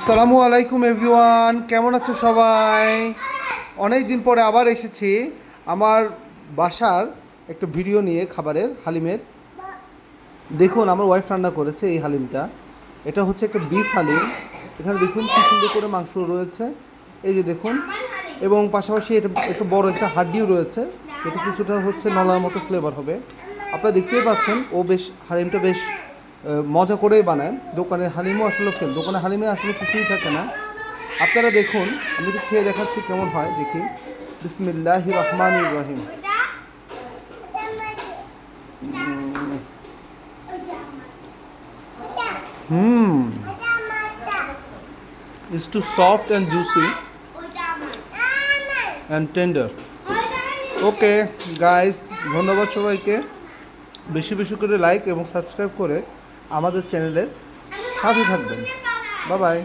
আসসালামু আলাইকুম এভরিওয়ান, কেমন আছো সবাই? অনেক দিন পরে আবার এসেছি আমার বাসার একটা ভিডিও নিয়ে খাবারের হালিমের। দেখুন আমার ওয়াইফ রান্না করেছে এই হালিমটা। এটা হচ্ছে একটা বিফ হালিম। এখানে দেখুন কি সুন্দর করে মাংস রয়েছে, এই যে দেখুন, এবং পাশাপাশি এটা একটু বড় একটা হাড্ডিও রয়েছে। এটা কিছুটা হচ্ছে নলার মতো ফ্লেভার হবে। আপনারা দেখতেই পাচ্ছেন ও বেশ হালিমটা বেশ মজা করেই বানায়। দোকানের হালিমও আসলে খেল, দোকানের হালিমে আসলে কিছুই থাকে না। আপনারা দেখুন, আমি একটু খেয়ে দেখাচ্ছি কেমন হয়, দেখি। বিসমিল্লাহির রহমানির রহিম। It's too soft and juicy and tender. Okay guys, ধন্যবাদ সবাইকে। বেশি বেশি করে লাইক এবং সাবস্ক্রাইব করে আমাদের চ্যানেলের সাথে থাকবেন। Bye bye.